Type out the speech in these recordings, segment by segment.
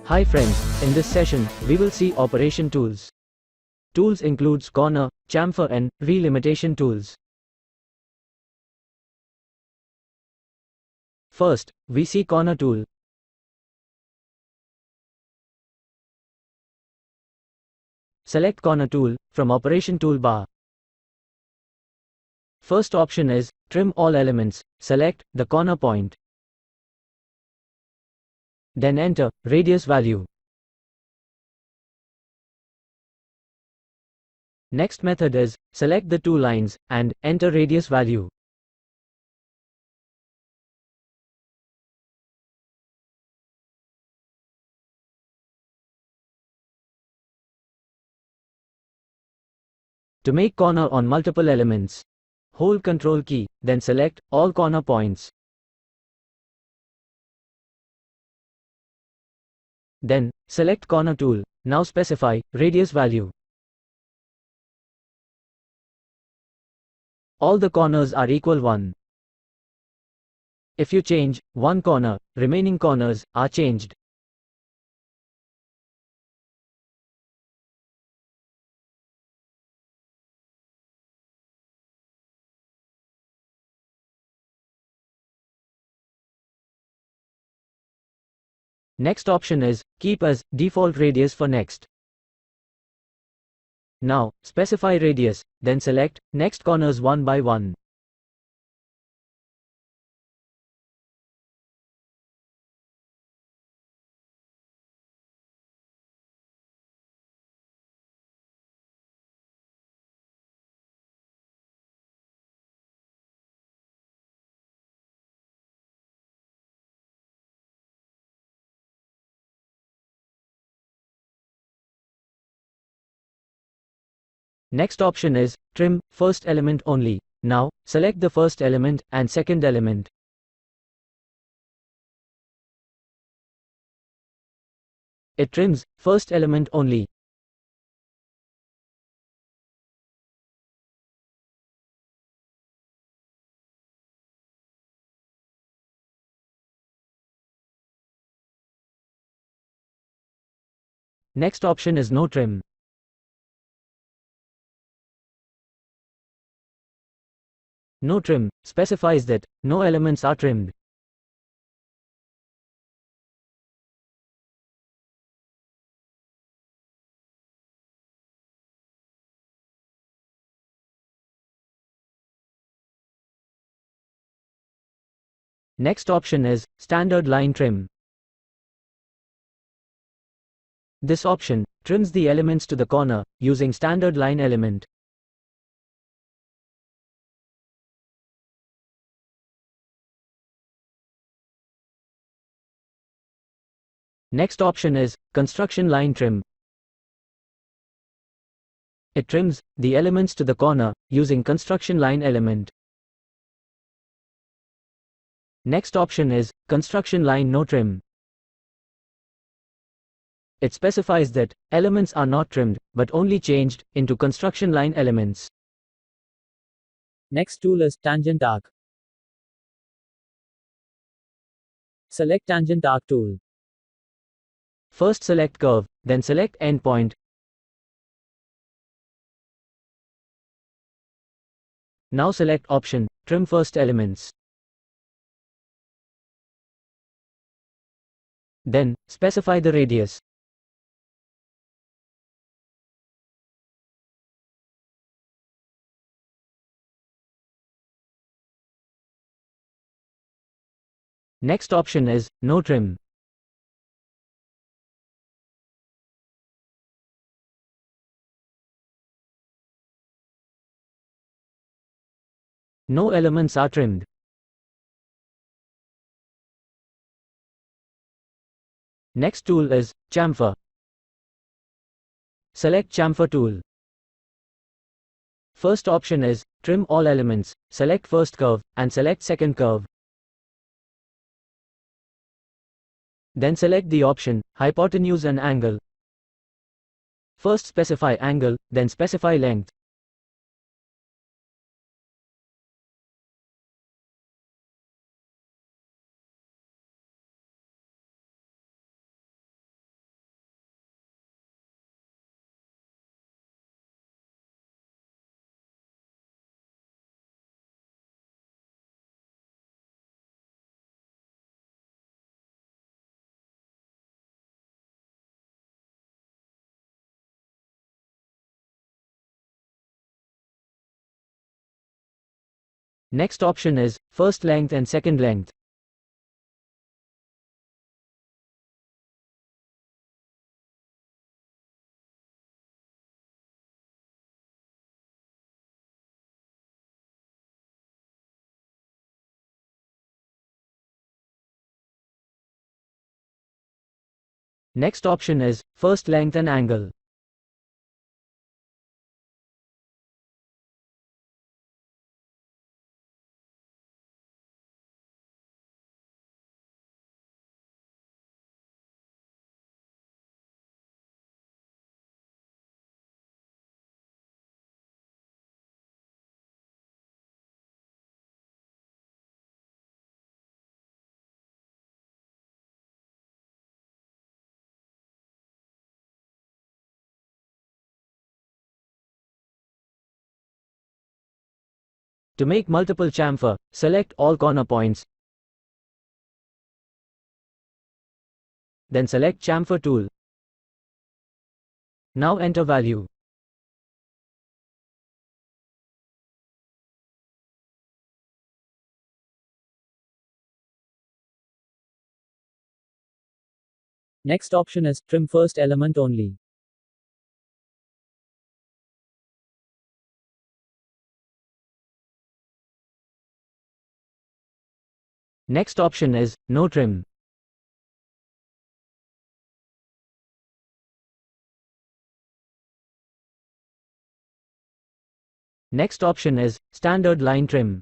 Hi friends, in this session, we will see operation tools. Tools includes corner, chamfer and relimitation tools. First, we see corner tool. Select corner tool from operation toolbar. First option is trim all elements. Select the corner point. Then enter radius value. Next method is select the two lines and enter radius value. To make corner on multiple elements, hold Ctrl key, then select all corner points. Then, select corner tool. Now specify radius value. All the corners are equal 1. If you change one corner, remaining corners are changed. Next option is keep as default radius for next. Now, specify radius, then select next corners one by one. Next option is trim first element only. Now, select the first element and second element. It trims first element only. Next option is no trim. No trim specifies that no elements are trimmed. Next option is standard line trim. This option trims the elements to the corner using standard line element. Next option is construction line trim. It trims the elements to the corner using construction line element. Next option is construction line no trim. It specifies that elements are not trimmed but only changed into construction line elements. Next tool is tangent arc. Select tangent arc tool. First select curve, then select endpoint. Now select option, trim first elements. Then, specify the radius. Next option is no trim. No elements are trimmed. Next tool is chamfer. Select chamfer tool. First option is trim all elements. Select first curve and select second curve. Then select the option hypotenuse and angle. First specify angle, then specify length. Next option is first length and second length. Next option is first length and angle. To make multiple chamfer, select all corner points. Then select chamfer tool. Now enter value. Next option is trim first element only. Next option is no trim. Next option is standard line trim.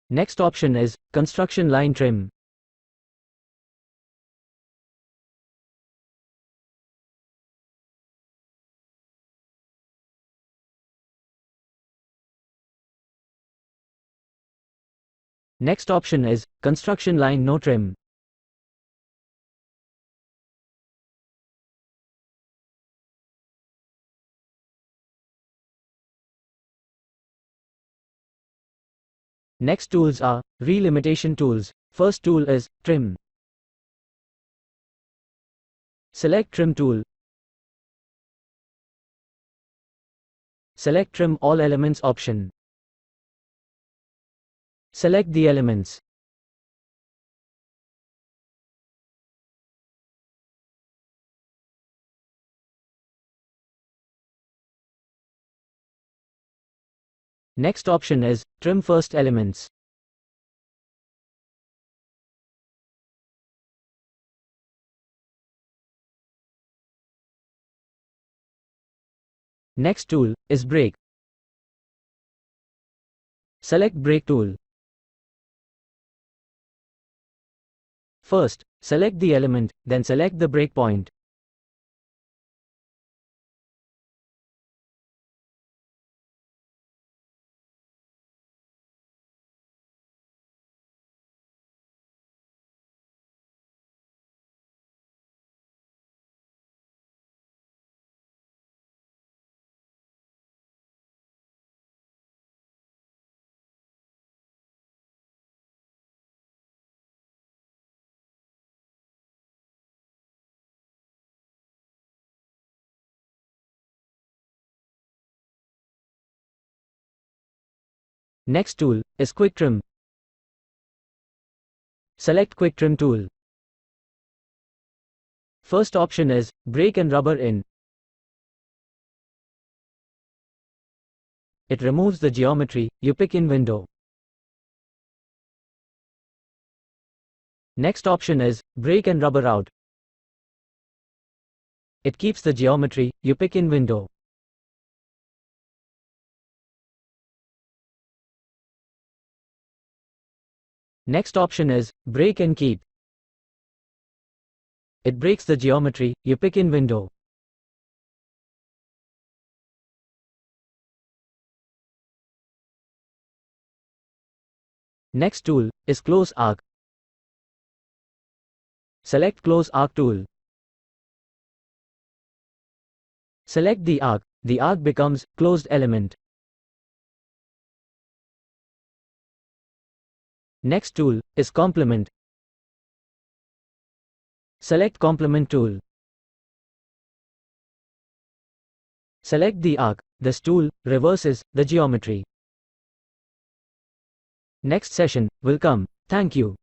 Next option is construction line trim. Next option is construction line no trim. Next tools are relimitation tools. First tool is trim. Select trim tool. Select trim all elements option. Select the elements. Next option is trim first elements. Next tool is break. Select break tool. First, select the element, then select the breakpoint. Next tool is quick trim. Select quick trim tool. First option is break and rubber in. It removes the geometry you pick in window. Next option is break and rubber out. It keeps the geometry you pick in window. Next option is break and keep. It breaks the geometry you pick in window. Next tool is close arc. Select close arc tool. Select the arc becomes closed element. Next tool is complement. Select complement tool. Select the arc. This tool reverses the geometry. Next session will come. Thank you.